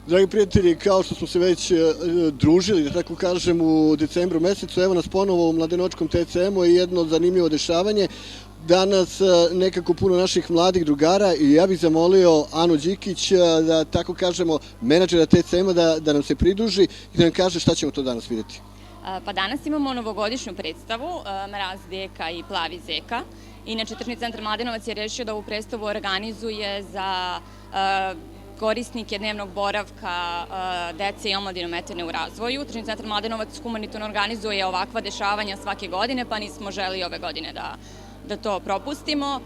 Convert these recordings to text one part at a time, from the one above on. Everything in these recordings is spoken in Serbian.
Dragi prijatelji, kao što smo se već družili, da tako kažem, u decembru mesecu, evo nas ponovo u Mladenovačkom TCM-u i jedno zanimljivo dešavanje. Danas nekako puno naših mladih drugara i ja bih zamolio Anu Đikić, da tako kažemo, menadžera TCM-a, da nam se pridruži i da nam kaže šta ćemo to danas vidjeti. Pa danas imamo novogodišnju predstavu Mraz Zeka i Plavi Zeka. Inače, Tržni centar Mladenovac je rešio da ovu predstavu organizuje za korisnike dnevnog boravka dece i omladine ometene u razvoju. Tržni centar Mladenovac humanitarno organizuje ovakva dešavanja svake godine, pa nismo želi ove godine da to propustimo.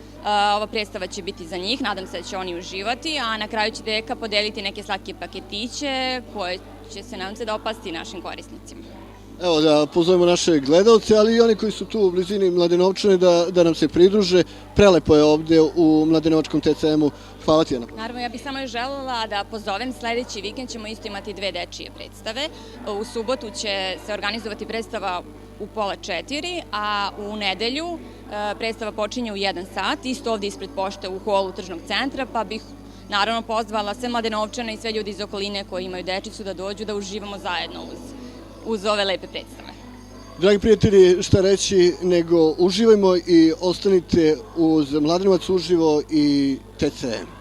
Ova predstava će biti za njih, nadam se da će oni uživati, a na kraju će Deka podeliti neke slatke paketiće koje će se, nadam se, dopasti našim korisnicima. Evo da pozovemo naše gledalce, ali i oni koji su tu u blizini Mladenovčane da nam se pridruže. Prelepo je ovde u Mladenovačkom TCM-u. Hvala ti, Ana. Naravno, ja bih samo još želela da pozovem, sledeći vikend ćemo isto imati 2 dečije predstave. U subotu će se organizovati predstava u 3:30, a u nedelju predstava počinje u 1 sat, isto ovde ispred pošte u holu Tržnog centra, pa bih naravno pozvala sve Mladenovčane i sve ljudi iz okoline koji imaju dečicu da dođu da uživamo zajedno uz ove lepe predstave. Dragi prijatelji, šta reći nego uživajmo i ostanite uz Mladenovac uživo i TCM.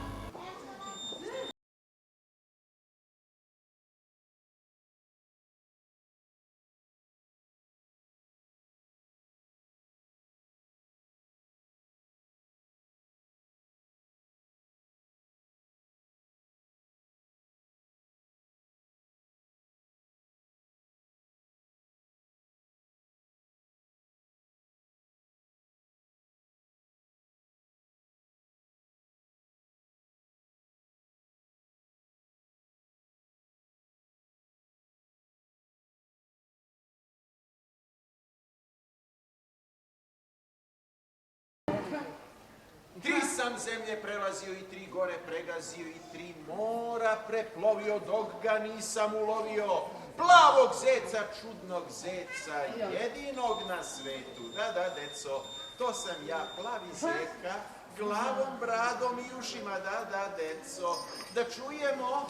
Tri sam zemlje prelazio i 3 gore pregazio i 3 mora preplovio dok ga nisam ulovio. Plavog zeca, čudnog zeca, jedinog na svetu. Da, deco, to sam ja, Plavi Zeka, glavom, bradom i ušima. Da, deco, da čujemo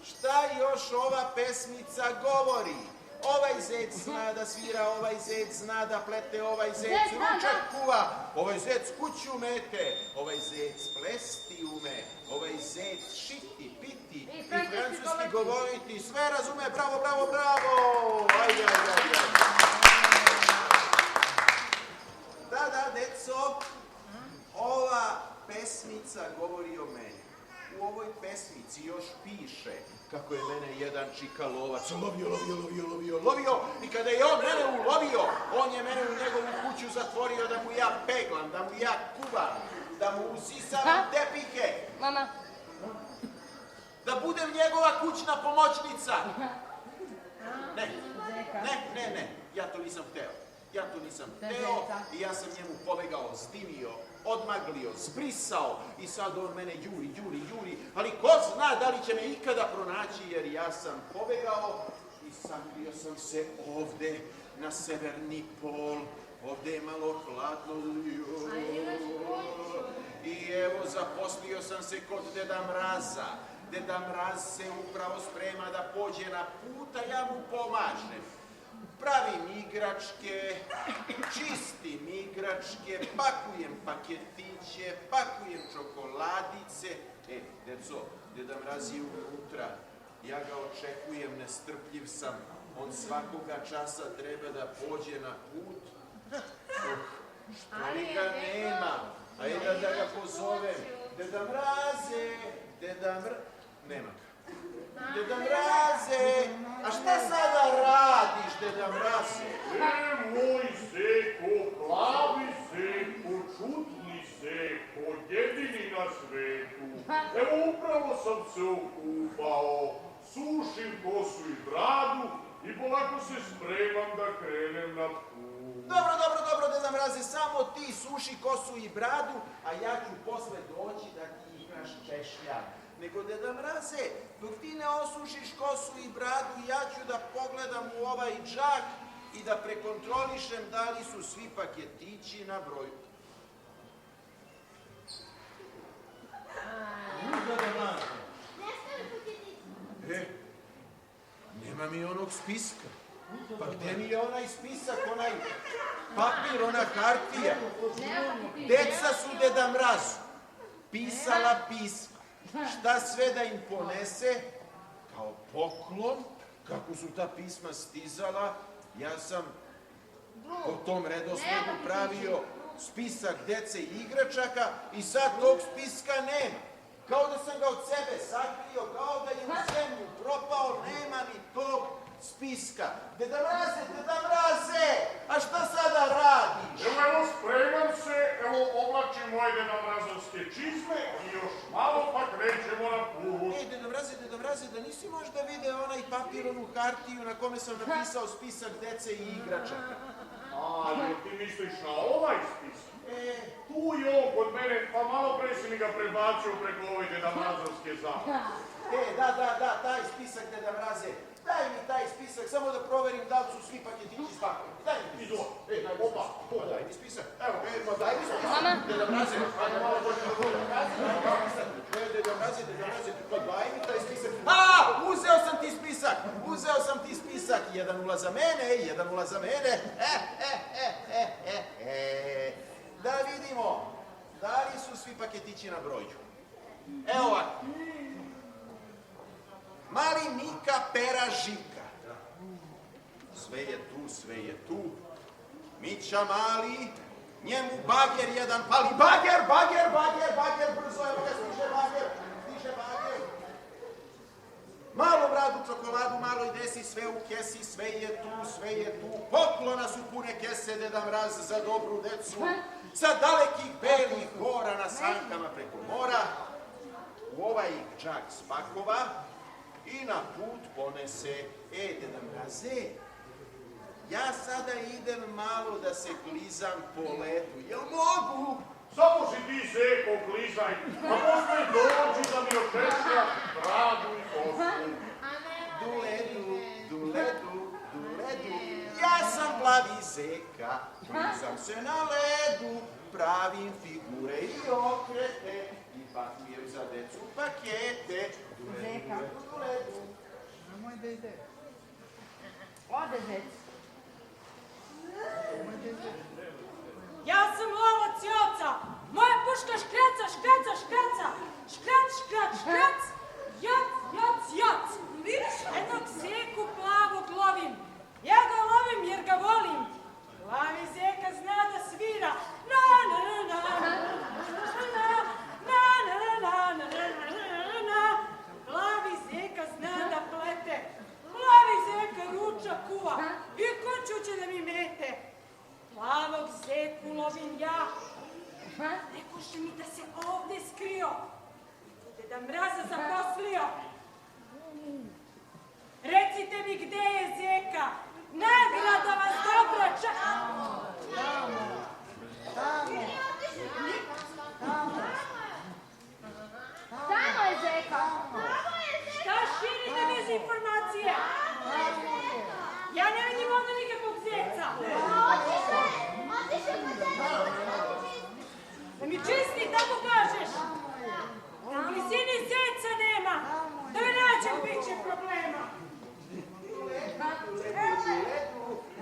šta još ova pesmica govori. Ovaj zec zna da svira, ovaj zec zna da plete, ovaj zec ručak kuva, ovaj zec kuću mete, ovaj zec plesti ume, ovaj zec šiti, piti i francuski govoriti, sve razume, bravo, bravo, bravo! Aj. Da, deco, ova pesmica govori o meni. U ovoj pesmici još piše kako je mene jedan čikalovac lovio i kada je on mene ulovio, on je mene u njegovu kuću zatvorio da mu ja peglam, da mu ja kuvam, da mu usisam tepihe. Mama. Da budem njegova kućna pomoćnica. Ne, ja to nisam hteo. I ja sam njemu pobegao, zdimio, odmaglio, zbrisao i sad on mene juri, ali ko zna da li će me ikada pronaći jer ja sam pobegao i sakrio sam se ovde na severni pol, ovde je malo hladno i evo zaposlio sam se kod Deda Mraza. Deda Mraz se upravo sprema da pođe na put, a ja mu pomažem. Pravim igračke, čistim igračke, pakujem paketiće, pakujem čokoladice. Deco, Deda Mraz je unutra, ja ga očekujem, nestrpljiv sam. On svakoga časa treba da pođe na put. Što li ga nema? Ajde da ga pozovem. Deda Mraze, nema ga. Deda Mraze, a šta sada radiš, Deda Mraze? Moj Zeko, Plavi Zeko, čudni Zeko, jedini na svetu. Evo upravo sam se okupao, sušim kosu i bradu i polako se spremam da krenem na put. Dobro, Deda Mraze, samo ti suši kosu i bradu, a ja ću posle doći da ti igraš češlja. Nego, Deda Mraze, dok ti ne osušiš kosu i bradu, ja ću da pogledam u ovaj džak i da prekontrolišem da li su svi paketići na broju. Deda Mraze. Nestali paketići. mi onog spiska. Pa gde mi je onaj spisak, onaj papir, ona hartija? Deca su Deda Mrazu pisala pisma. Šta sve da im ponese kao poklon, kako su ta pisma stizala, ja sam po tom redosledu pravio spisak dece i igračaka i sad tog spiska nema. Kao da sam ga od sebe sakrio, kao da je u zemlju propao, nema ni tog spiska. Deda Mraze, a šta sada radiš? Evo, spremam se, evo, oblačim moje Deda Mrazovske čizme i još malo pa krećemo na put. Ej, Deda Mraze, da nisi možda video onaj papir, onu hartiju na kome sam napisao spisak dece i igračaka? Ali ti misliš na ovaj spisak? Tu je on kod mene, pa malo pre si mi ga prebacio preko ove Deda Mrazovske zamke. Da, taj spisak, Deda Mraze. Daj mi taj spisak, samo da proverim da li su svi paketići spakovani. Daj mi spisak. Opa, daj mi spisak. Evo, daj mi spisak. Mama. Deda Mraze, ajde malo dođe na Deda Mraze. Deda Mraze, pa daj mi taj spisak. Uzeo sam ti spisak. 1-0 za mene. Da vidimo, da li su svi paketići na broju. Evo ovako. Mali Mika, Pera, Žika. Sve je tu. Mića mali, njemu bager jedan pali. Bager, brzo, evo ga, stiže bager. Malo bradu čokoladu, malo i desi, sve u kesi, sve je tu. Poklona su pune kese, Deda Mraz za dobru decu. Sa dalekih belih gora na sankama preko mora. U ovaj džak spakova i na put ponese. Deda Mraze, ja sada idem malo da se klizam po ledu. Jel mogu? Samo si ti, Zeko, klizaj, a posle dođi da mi očešljaš bradu i kosu. Du ledu. Ja sam plavi Zeka, klizam se na ledu, pravim figure i okrete i pakujem za decu pakete. Du ledu. Nemoj da ide. Ode, Zec. Ja sam lovac i oca, moja puška škraca, škrac, jac. Jednog Zeku plavog lovim, ja ga lovim jer ga volim. Plavi Zeka zna da svira, Plavi Zeka zna da plete, plavi Zeka ruča kuva i konču će da mi mete. Plavog Zeku lovim ja. Rekoše mi da se ovde skrio. Deda Mraza zaposlio. Recite mi gde je Zeka. Nagrada vas dobra Tamo je Zeka. Šta širite dezinformacije? Ja ne vidim ovde nikakvog Zeca. Da mi čisni, tako kažeš. U blizini Zeca nema. Da me nađem, bit će problema.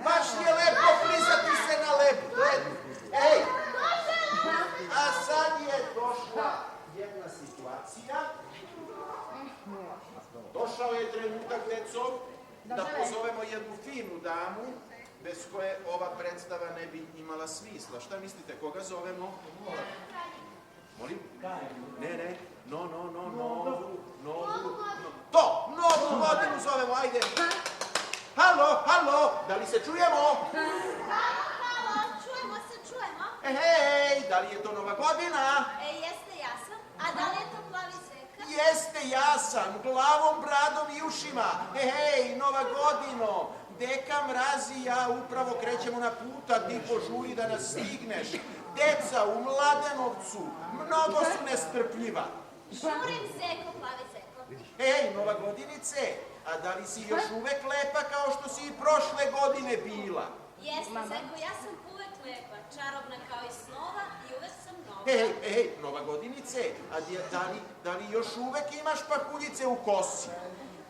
Baš je lepo klizati se na ledu. Ej, a sad je došla jedna situacija. Došao je trenutak, deco, da pozovemo jednu finu damu bez koje ova predstava ne bi imala smisla. Šta mislite, koga zovemo? Molim? Ne. Novu godinu zovemo, ajde. Halo, da li se čujemo? Halo, čujemo se. Hej, da li je to Nova godina? Jeste, ja sam. A da li je to plavi Zeka? Jeste, ja sam, glavom, bradom i ušima. Hej, Nova godino. Deka Mraz i ja upravo krećemo na put, a ti požuri da nas stigneš. Deca u Mladenovcu mnogo su nestrpljiva. Žurim, Zeko, plavi Zeko. Ej, Nova godinice, a da li si još uvek lepa kao što si i prošle godine bila? Jeste, Zeko, ja sam uvek lepa, čarobna kao i snova i uvek sam nova. Ej, Nova godinice, a da li još uvek imaš pahuljice u kosi?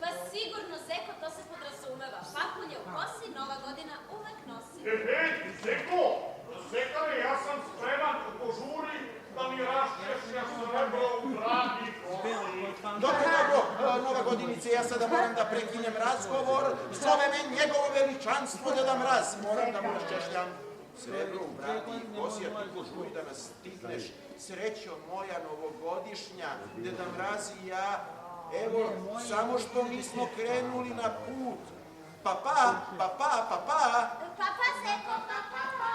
Pa Pa sigurno, Zeko, to se podrazumeva. Papulje u kosi, Nova godina uvek nosi. Zeko, Zekane, ja sam spreman, požuri da mi raščešlja srebro u dragi kosi. Dobro, Nova godinice, ja sada moram da prekinem razgovor. Zove me njegovo veličanstvo Deda Mraz. Moram da mu raščešljam srebro u bradi i kosi, a ti požuri da nas stigneš. Srećo moja novogodišnja, Deda Mraz i ja, evo, samo što mi smo krenuli na put. Papa. Papa, Zeko, papa.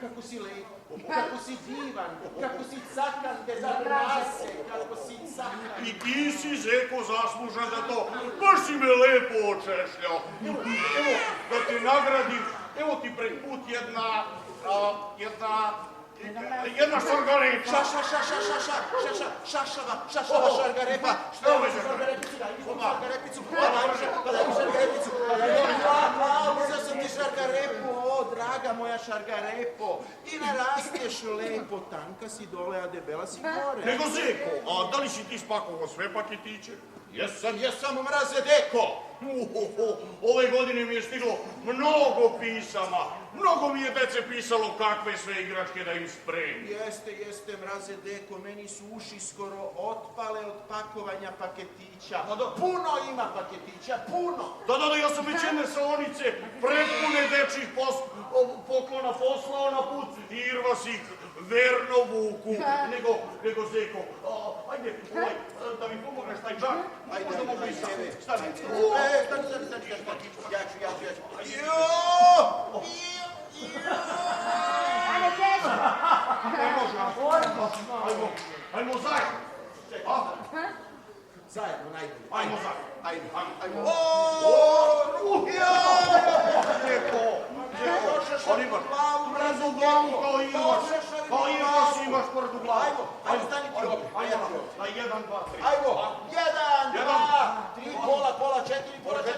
Kako si lepo, kako si divan, kako si cakan, Deda Mraze, kako si cakan. I ti si, Zeko, zaslužan za to. Baš si me lepo očešljao. Evo, da ti nagradim, evo ti pred put jedna šargarepa. Šašava šargarepa. Što je šargarepicu? Daj mi šargarepicu. Daj mi šargarepicu. Uzeo sam ti šargarepu, o, draga moja šargarepo. I narasteš lepo, tanka si dole, a debela si gore. Nego, Zeko, a da li si ti spakovao sve paketiće? Jesam, Mraze Deko. Ove godine mi je stiglo mnogo pisama. Mnogo mi je dece pisalo kakve sve igračke da im spremim. Jeste, Mraze Deko, meni su uši skoro otpale od pakovanja paketića. Puno ima paketića, puno. Da, ja sam već jedne salonice prepune dečjih poklona poslao na put i Irva si ih verno vuku. Nego, Zeko, ajde, da mi pomogneš taj džak. Ajde, mogu i sam. stani. Ja ću. Ajde, teži. Ne može. Ajmo zajedno. Zajedno, najbolje. Ajmo zajedno. Ajmo. On imaš brzu glavu kao Irvaš imaš tvrdu glavu. Ajmo, stani ti ovdje. Na 1, 2, 3. Ajmo, 1, 2, 3, pola, 4, pola, 4.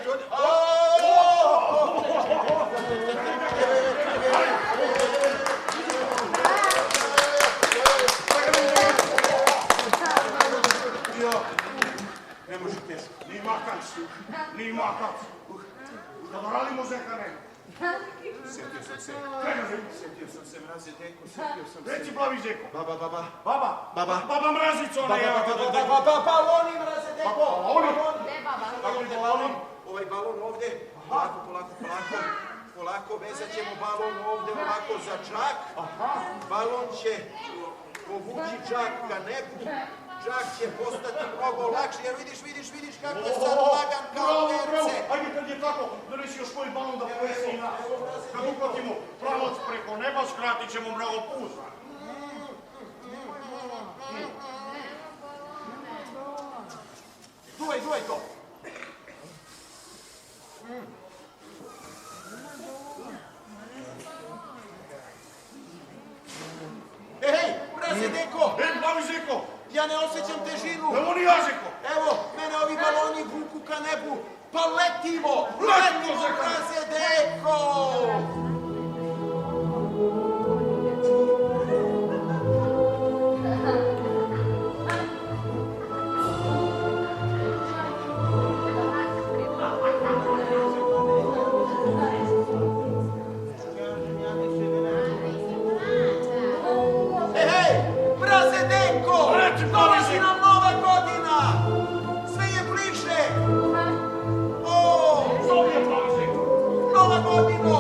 Ne može teško. Ni makac. Da radimo, Zekane. Sjetio sam se, Mraze Deko, Reci, plavi Zeko. Baba. Baba Mrazica, ona je. Baloni, Mraze Deko. Baloni. Ovaj balon ovde, polako, vezat ćemo balon ovde, ovako za džak. Balon će povući džak ka nebu. Džak će postati mnogo lakši, jer vidiš kako je sad lagan kao perce. Ajde, kad je tako, donesi još koji balon da povesi nas. Kad uhvatimo pravac preko neba, skratit ćemo mnogo puta. Duvaj to. Hej, Mraze Deko! Plavi Zeko! Ja ne osjećam težinu. Evo ni ja, Zeko! Evo, mene ovi baloni vuku ka nebu. Pa letimo, Mraze Deko! Dolazi nam Nova godina! Sve je bliže! Nova godino!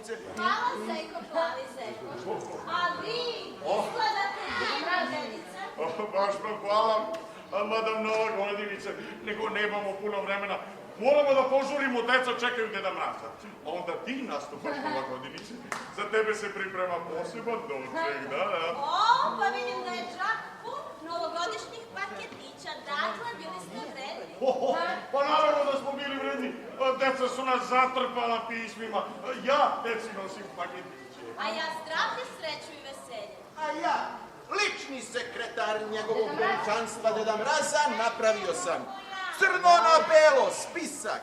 novce. Hvala, Zeko, plavi Zeko. A vi izgledate divna dedica. Baš vam hvala, madam Nova Godinice, nego nemamo puno vremena. Moramo da požurimo, deca čekaju Deda Mraza. Onda ti nastupaš, Nova Godinice. Za tebe se priprema poseban doček, da. O, pa vidim da je džak pun novogodišnjih paketića. Dakle, bili ste vredni. Pa naravno da smo bili vredni. Deca su nas zatrpala pismima. Ja deci nosim paketiće. A ja zdravlje, sreću i veselje. A ja, lični sekretar njegovog veličanstva Deda Mraza, napravio sam crno na belo spisak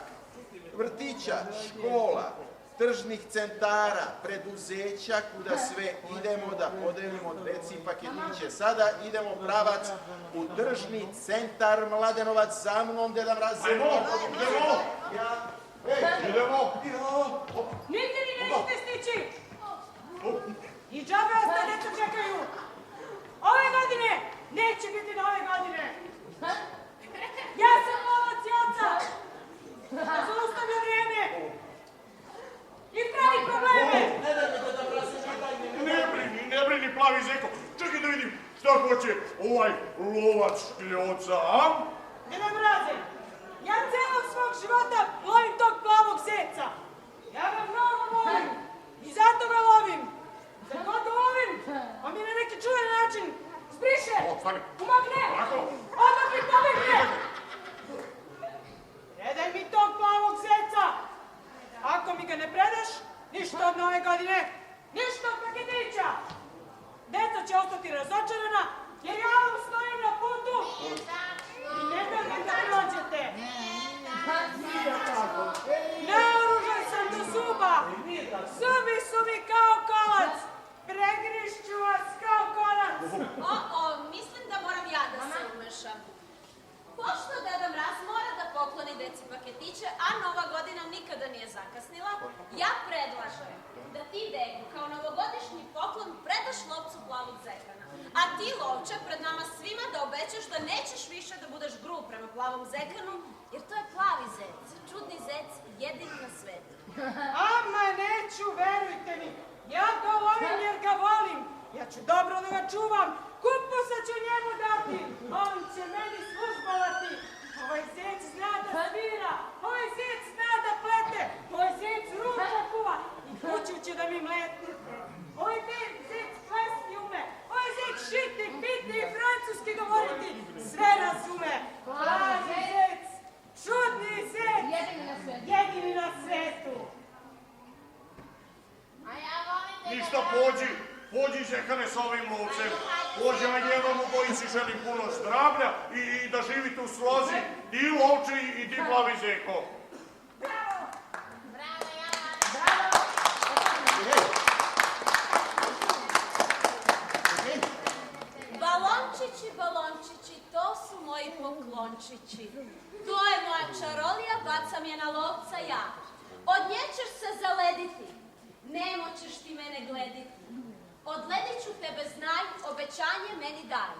vrtića, škola, tržnih centara, preduzeća kuda sve idemo da podelimo deci paketiće. Sada idemo pravac u tržni centar Mladenovac. Za mnom, Deda Mraz. Ajmo, idemo. Idemo. Nigde vi nećete stići! I džabe vas ta deca čekaju! Ove godine neće biti nove godine! Ja sam lovac i oca! Zaustavlja vrijeme! I pravi probleme! Ne brini, plavi Zeko. Čekaj da vidim šta hoće ovaj lovac škljoca, a? Deda Mraze, ja celog svog života lovim tog plavog zeca. Ja ga mnogo volim i zato ga lovim. Za god ga lovim, on mi na neki čuven način zbriše, umakne, odmah mi pobegne. Predaj mi tog plavog zeca. Ako mi ga ne predaš, ništa od nove godine, ništa od paketića. Deca će ostati razočarana jer ja vam stojim na putu i ne dam da prođete. Naoružan sam do zuba, zubi su mi kao kolac, pregrišću vas kao konac. Mislim da moram ja da se umešam. Pošto Deda Mraz mora da pokloni deci paketiće, a Nova godina nikada nije zakasnila, ja predlažem da ti, Deko, kao novogodišnji poklon predaš lovcu plavog zekana. A ti, lovče, pred nama svima da obećaš da nećeš više da budeš grub prema plavom zekanu, jer to je plavi zec, čudni zec, jedini na svetu. Ama neću, verujte mi, ja ga lovim jer ga volim. Ja ću dobro da ga čuvam, kupusa ću njemu dati, on će meni službovati. Ovaj zec zna da svira, ovaj zec zna da plete, ovaj zec ruča kuva i kuću će da mi mletnete. Ovaj zec plesti ume, ovaj zec šiti, piti i francuski govoriti, sve razume. Plavi zec, čudni zec, jedini na svetu. Ništa, pođi Zekane sa ovim lovcem. Pođi, a jednom obojici želim puno zdravlja i da živite u slozi. Ti lovče i ti plavi Zeko. Bravo! Bravo, ja! Balončići, balončići, to su moji poklončići. To je moja čarolija, bacam je na lovca ja. Od nje ćeš se zalediti, nemoćeš ti mene glediti. Odledit ću tebe, znaj, obećanje meni daj.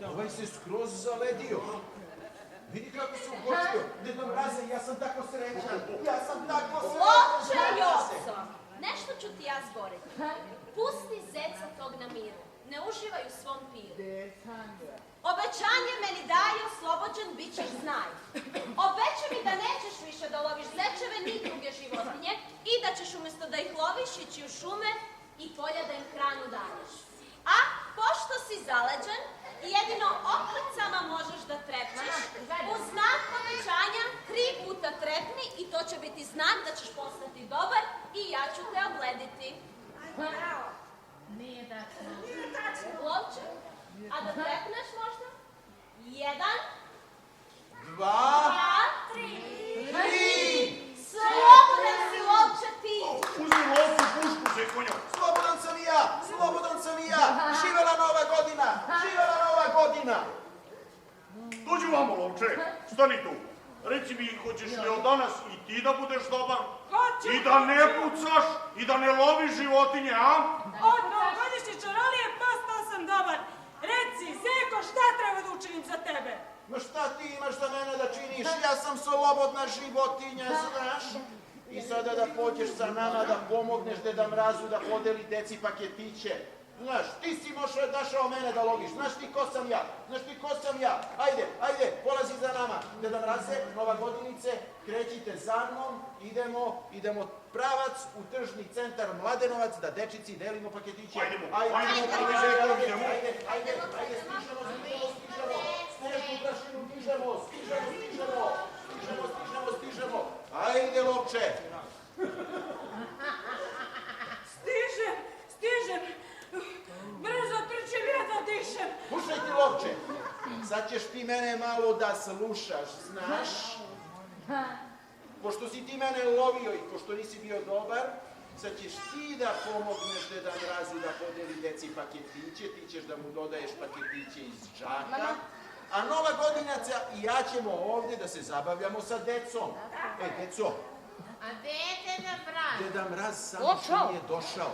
Ovaj se skroz zaledio. Vidi kako se ugočio. Deda Mraze, ja sam tako srećan. Lovče Joco, nešto ću ti ja zboriti. Pusti zeca tog na miru. Ne uživaj u svom piru. Obećanje meni daje, oslobođen bit ćeš, znaj. Obećaj mi da nećeš više da loviš zečeve ni druge životinje i da ćeš umjesto da ih loviš ići u šume i polja da im hranu daješ. A pošto si zaleđen, jedino okrcama možeš da trepneš. U znak obećanja 3 puta trepni i to će biti znak da ćeš postati dobar i ja ću te oblediti. Bravo! Nije tačno. Lovče, a da trepneš možda? 1, 2, 3. Slobodan si, lovče, ti! Uzmi lovcu pušku, Zekonja. Slobodan sam i ja. Živela Nova godina. Dođi vamo, lovče. Stani tu. Reci mi, hoćeš li od danas i ti da budeš dobar? Hoću! I da ne pucaš i da ne loviš životinje, a? Od novogodišnje čarolije postao sam dobar. Reci, Zeko, šta treba da učinim za tebe? Ma šta ti imaš za mene da činiš? Ja sam slobodna životinja, znaš. I sada da pođeš sa nama da pomogneš Deda Mrazu da podeli deci paketiće. Znaš, ti si došao mene da logiš. Znaš ti ko sam ja? Znaš ti ko sam ja? Ajde, polazi za nama. Deda Mraze, Nova Godinice, krećite za mnom, idemo pravac u tržni centar Mladenovac da dečici delimo paketiće. Ajde, stižemo. Ajde, lovče. Stižem. Brzo trčim ja da dišem. Slušaj ti, lovče, sad ćeš ti mene malo da slušaš, znaš? Pošto si ti mene lovio i pošto nisi bio dobar, sad ćeš ti da pomogneš Deda Mrazu da podeli deci paketiće, ti ćeš da mu dodaješ paketiće iz džaka, a Nova Godinaca i ja ćemo ovde da se zabavljamo sa decom. Deco. A gde je Deda Mraz? Deda Mraz samo što nije došao.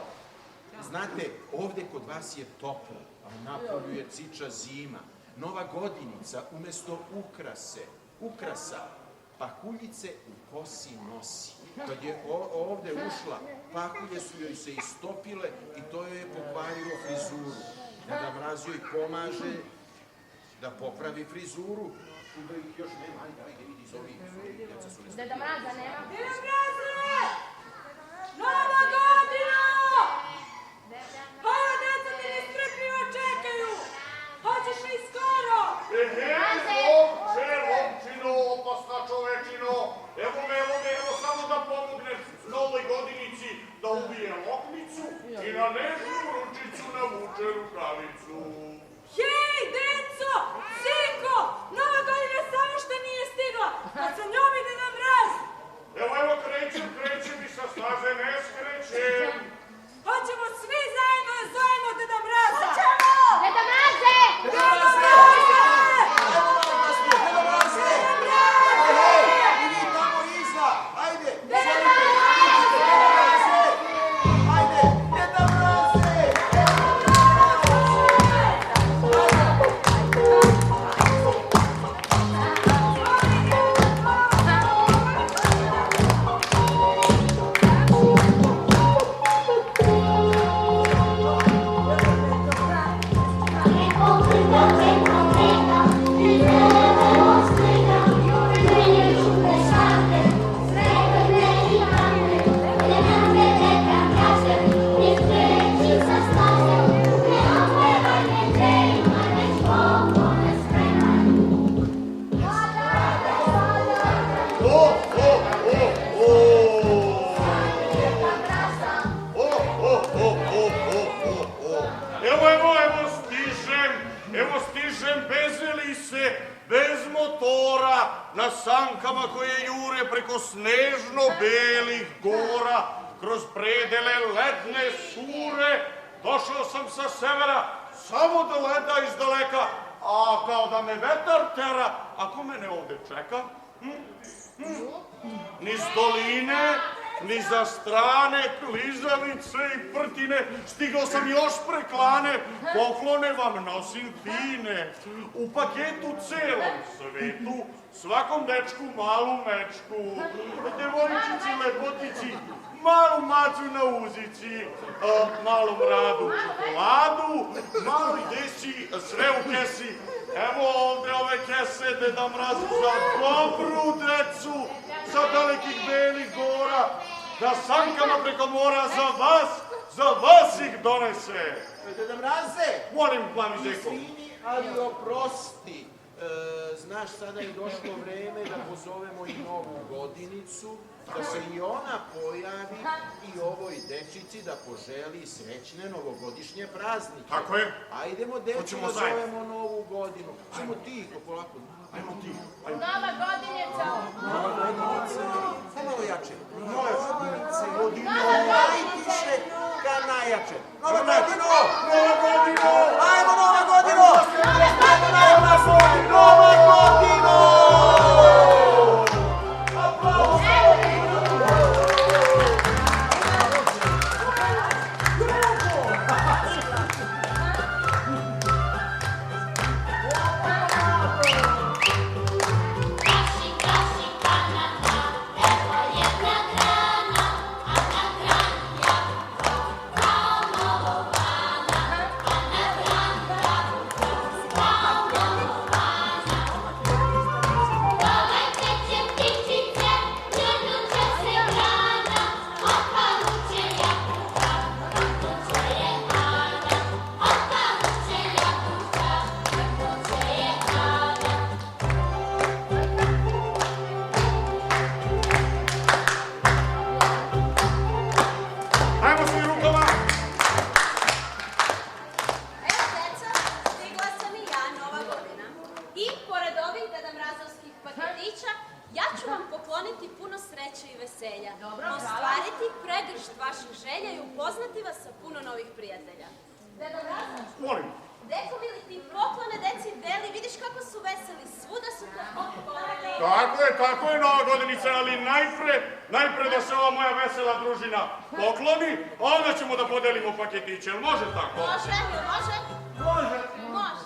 Znate, ovde kod vas je toplo, a napolju je ciča zima. Nova Godinica umesto ukrasa, pahuljice u kosi nosi. Kad je ovde ušla, pahulje su joj se istopile i to joj je pokvarilo frizuru. Deda Mraz joj pomaže da popravi frizuru. Da ih još nema, ajde, idi zovi. Deda Mraza nema? Deda Mraze! Nova Godina! Hvala, deca te nestrpljivo čekaju! Hoćeš li skoro? Lovčino, opasna čovečino, evo me, samo da pomognem Novoj Godinici da ubije loknicu i na nežnu ručicu navuče rukavicu. Hej, deco! Sinko! Nova Godina samo što nije stigla, a sa njom i Deda Mraz! Evo, krećem i sa staze ne skrećem. Hoćemo svi zajedno da zovemo Deda Mraza! Hoćemo! Deda Mraze! Deda Mraze! Deda Mraze! Hej, i vi tamo iza! Ajde! Deda Mraze! Ajde! Deda Mraze! Evo stižem bez elise, bez motora, na sankama koje jure preko snežno-belih gora, kroz predele ledne sure. Došao sam sa severa, samo do leda izdaleka, a kao da me vetar tera, a ko mene ovde čeka? Niz doline, ni za strane, klizavice i prtine, stigao sam još preklane, poklone vam nosim fine. U paketu celom svetu, svakom dečku malu mečku, devojčici, lepotici, malu macu na uzici, malom radu čokoladu, maloj desi sve u kesi. Evo ovde ove kese, Deda Mraz, za dobru decu, sa dalekih belih gora, da sankama preko mora za vas ih donese. Deda Mraze! Molim, plavi zeko. Izvini, ali oprosti. Znaš, sada je došlo vreme da pozovemo i Novu Godinicu, da se i ona pojavi i ovoj dečici da poželi srećne novogodišnje praznike. Tako je. Ajdemo, decu, da zovemo Novu Godinu. Ajmo tiho, polako. Ajmo tiho. Nova Godinica! Nova Godinica. Malo jače. Nova Godinica. Najtiše ka najjače. Nova Godino! Nova Godino! Ajmo, Nova Godino! Nova Godino! Kasi, kasi! upoznati vas sa puno novih prijatelja. Deda Mraza, Molim. deko mi li ti poklone deci deli, vidiš kako su veseli, svuda su te poklonili. Tako je, Nova godinica, ali najpre da se ova moja vesela družina pokloni, a onda ćemo da podelimo paketiće, jel može tako? Može, jel može? Može. Može.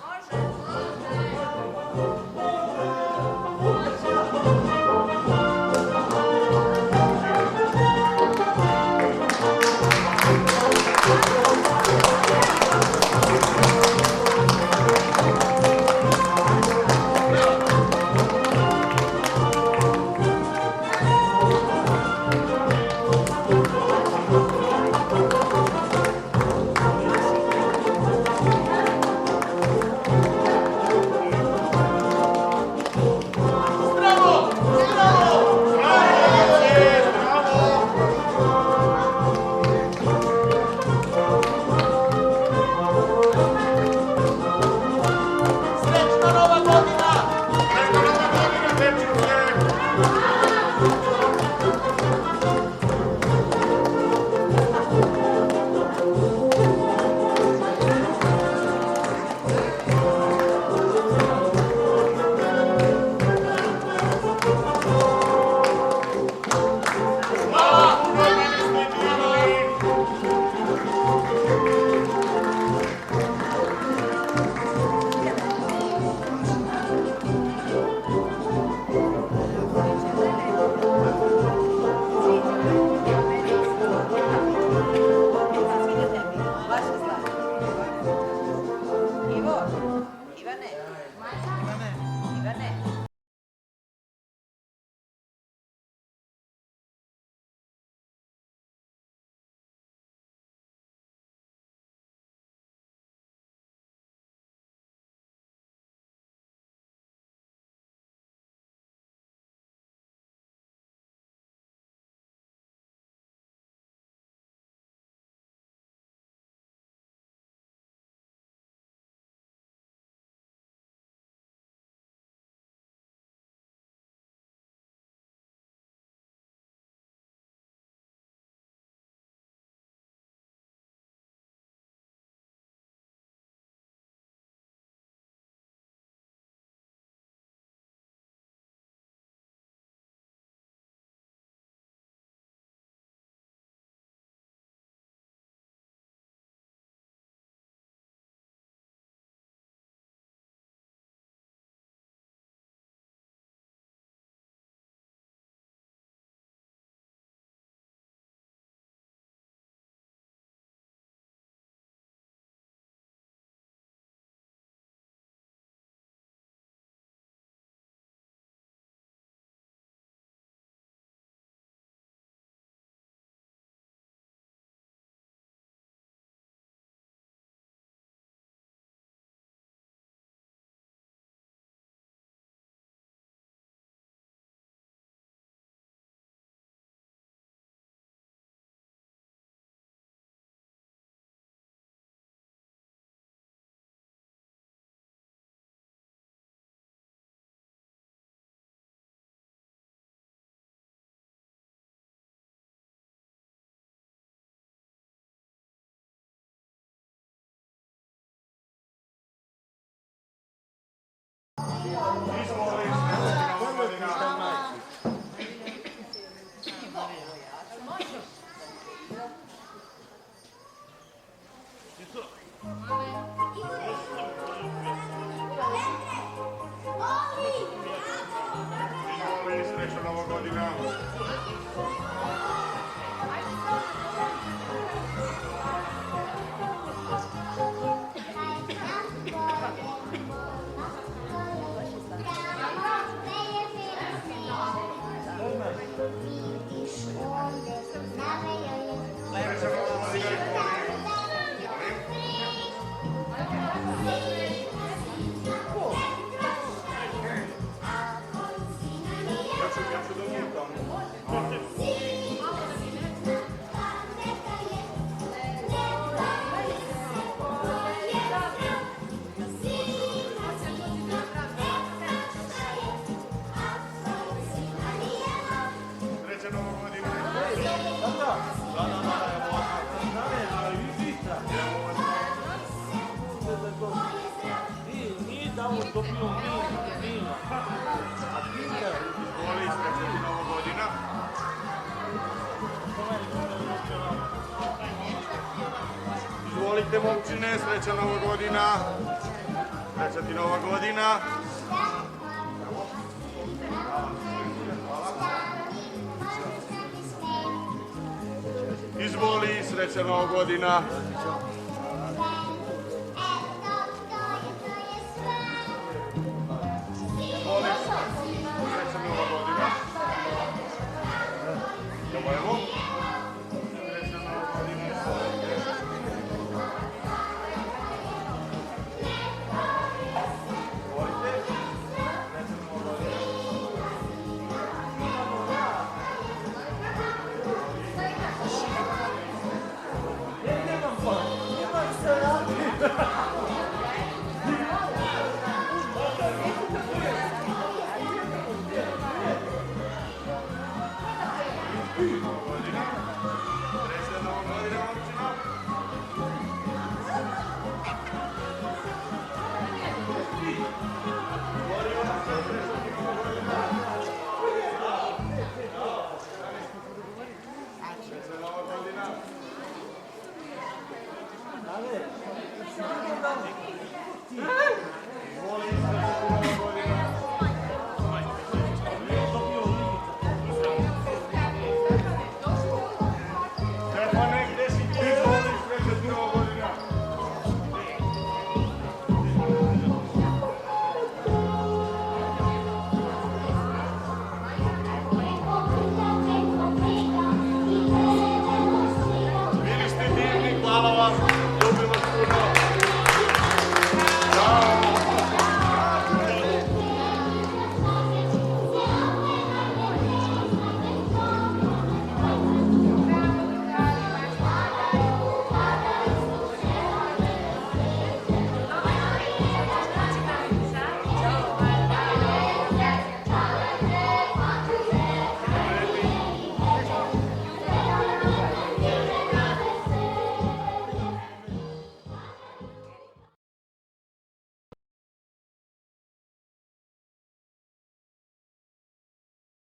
Samo to bio Mila. A Pinka? Izvoli, srećna ti Nova godina. Izvolite, momčine, srećna Nova godina. Srećna ti Nova godina. Izvoli, srećna Nova godina.